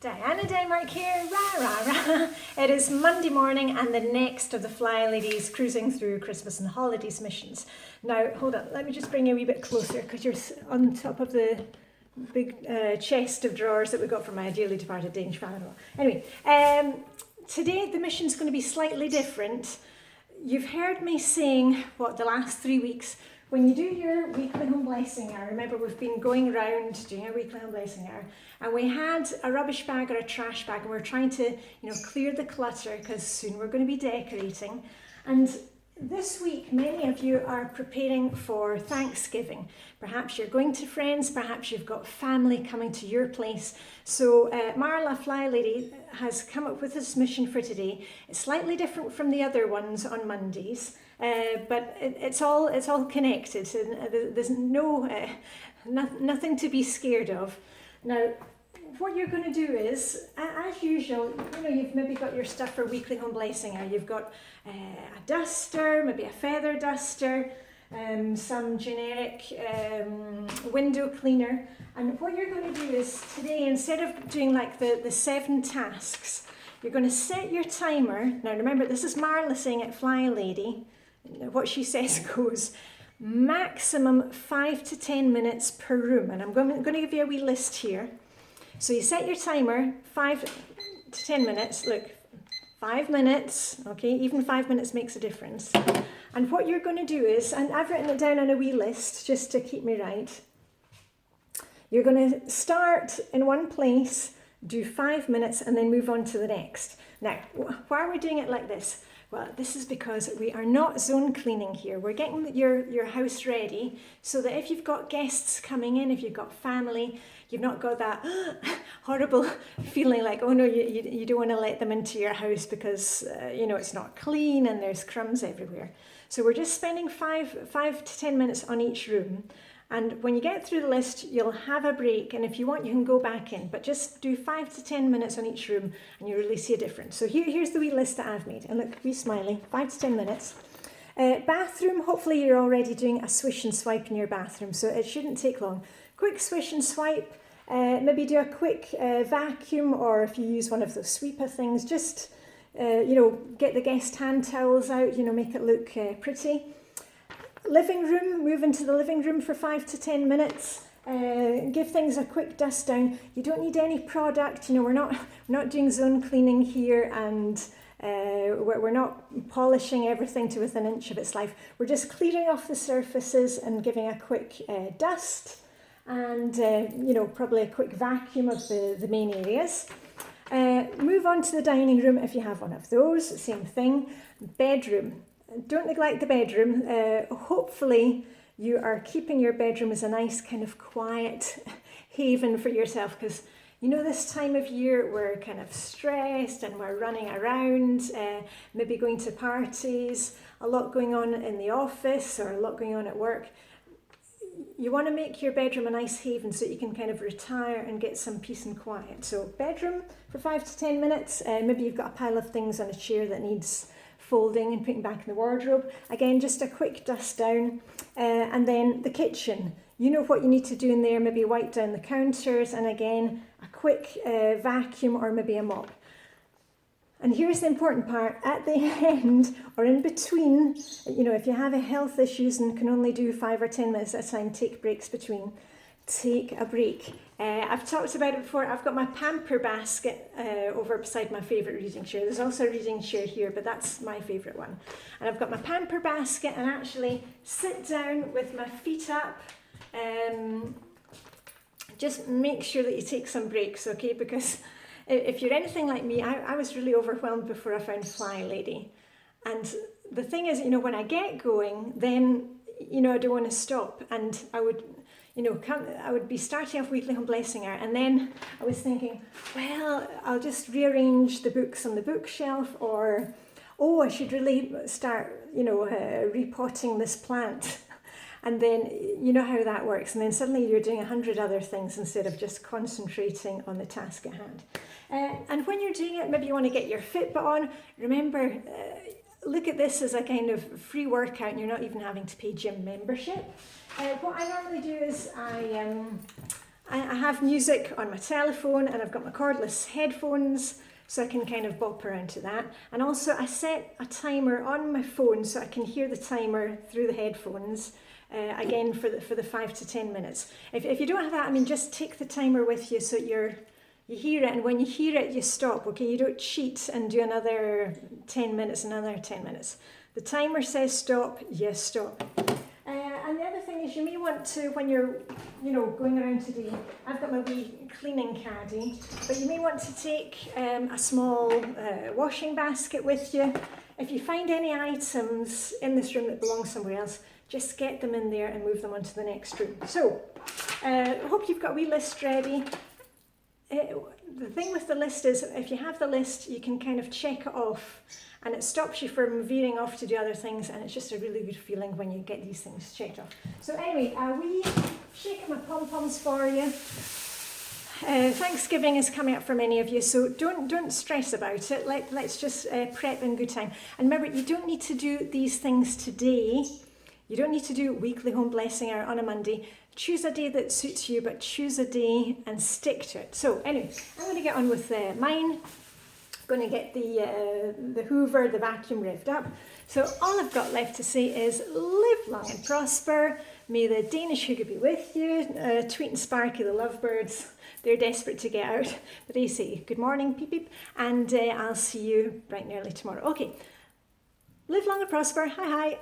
Diana Denmark here, rah rah rah. It is Monday morning and the next of the Flyladies cruising through Christmas and Holidays missions. Now, hold on, let me just bring you a wee bit closer because you're on top of the big chest of drawers that we got from my dearly departed Danish father-in-law. Anyway, today the mission's going to be slightly different. You've heard me saying, the last 3 weeks, when you do your weekly home blessing hour, remember we've been going around doing our weekly home blessing hour, and we had a rubbish bag or a trash bag, and we're trying to, clear the clutter because soon we're going to be decorating. And this week, many of you are preparing for Thanksgiving. Perhaps you're going to friends, perhaps you've got family coming to your place. So Marla Flylady has come up with this mission for today. It's slightly different from the other ones on Mondays, but it's all connected. There's nothing to be scared of. Now, what you're going to do is, as usual, you've maybe got your stuff for weekly home blessing hour. You've got a duster, maybe a feather duster, some generic window cleaner. And what you're going to do is today, instead of doing like the 7 tasks, you're going to set your timer. Now remember, this is Marla saying at Flylady. What she says goes, maximum 5 to 10 minutes per room. And I'm going to give you a wee list here. So you set your timer, 5 to 10 minutes. Look, 5 minutes, okay, even 5 minutes makes a difference. And what you're going to do is, and I've written it down on a wee list just to keep me right. You're going to start in one place, do 5 minutes, and then move on to the next. Now, why are we doing it like this? Well, this is because we are not zone cleaning here. We're getting your house ready so that if you've got guests coming in, if you've got family, you've not got that horrible feeling like, oh no, you don't want to let them into your house because, it's not clean and there's crumbs everywhere. So we're just spending 5 to 10 minutes on each room. And when you get through the list, you'll have a break. And if you want, you can go back in. But just do 5 to 10 minutes on each room and you really see a difference. So here's the wee list that I've made. And look, be smiley, 5 to 10 minutes. Bathroom, hopefully you're already doing a swish and swipe in your bathroom. So it shouldn't take long. Quick swish and swipe. Maybe do a quick vacuum, or if you use one of those sweeper things, just, get the guest hand towels out, make it look pretty. Living room, move into the living room for 5 to 10 minutes. Give things a quick dust down. You don't need any product. We're not doing zone cleaning here, and we're not polishing everything to within an inch of its life. We're just clearing off the surfaces and giving a quick dust, and probably a quick vacuum of the main areas. Move on to the dining room if you have one of those. Same thing. Bedroom. Don't neglect the bedroom. Hopefully you are keeping your bedroom as a nice kind of quiet haven for yourself, because this time of year we're kind of stressed and we're running around, maybe going to parties, a lot going on in the office or a lot going on at work. You want to make your bedroom a nice haven so you can kind of retire and get some peace and quiet. So bedroom for 5 to 10 minutes. Maybe you've got a pile of things on a chair that needs folding and putting back in the wardrobe. Again, just a quick dust down. And then the kitchen. You know what you need to do in there. Maybe wipe down the counters, and again, a quick vacuum or maybe a mop. And here's the important part. At the end or in between, if you have health issues and can only do 5 or 10 minutes at a time, take breaks between. Take a break. I've talked about it before. I've got my pamper basket over beside my favourite reading chair. There's also a reading chair here, but that's my favourite one. And I've got my pamper basket, and actually sit down with my feet up. Just make sure that you take some breaks, okay? Because if you're anything like me, I was really overwhelmed before I found Flylady. And the thing is, when I get going, then, I don't want to stop. And I would, I would be starting off weekly home blessing hour, and then I was thinking, well, I'll just rearrange the books on the bookshelf, or, I should really start, repotting this plant. And then you know how that works. And then suddenly you're doing 100 other things instead of just concentrating on the task at hand. And when you're doing it, maybe you want to get your Fitbit on. Remember, look at this as a kind of free workout, and you're not even having to pay gym membership. What I normally do is I have music on my telephone, and I've got my cordless headphones, so I can kind of bop around to that. And also I set a timer on my phone so I can hear the timer through the headphones, again for the 5 to 10 minutes. If you don't have that, I mean, just take the timer with you so you hear it, and when you hear it, you stop, okay? You don't cheat and do another 10 minutes, another 10 minutes. The timer says stop, you stop. And the other thing is, you may want to, when you're, going around today, I've got my wee cleaning caddy, but you may want to take a small washing basket with you. If you find any items in this room that belong somewhere else, just get them in there and move them onto the next room. So, I hope you've got a wee list ready. The thing with the list is, if you have the list, you can kind of check it off, and it stops you from veering off to do other things, and it's just a really good feeling when you get these things checked off. So anyway, we shake my pom-poms for you. Thanksgiving is coming up for many of you, so don't stress about it. Let's just prep in good time. And remember, you don't need to do these things today. You don't need to do weekly home blessing hour on a Monday. Choose a day that suits you, but choose a day and stick to it. So anyway, I'm going to get on with mine. Going to get the Hoover, the vacuum revved up. So all I've got left to say is live long and prosper. May the Danish hooker be with you. Tweet and Sparky, the lovebirds, they're desperate to get out. But they say good morning, peep peep, and I'll see you bright and early tomorrow. Okay, live long and prosper. Hi hi.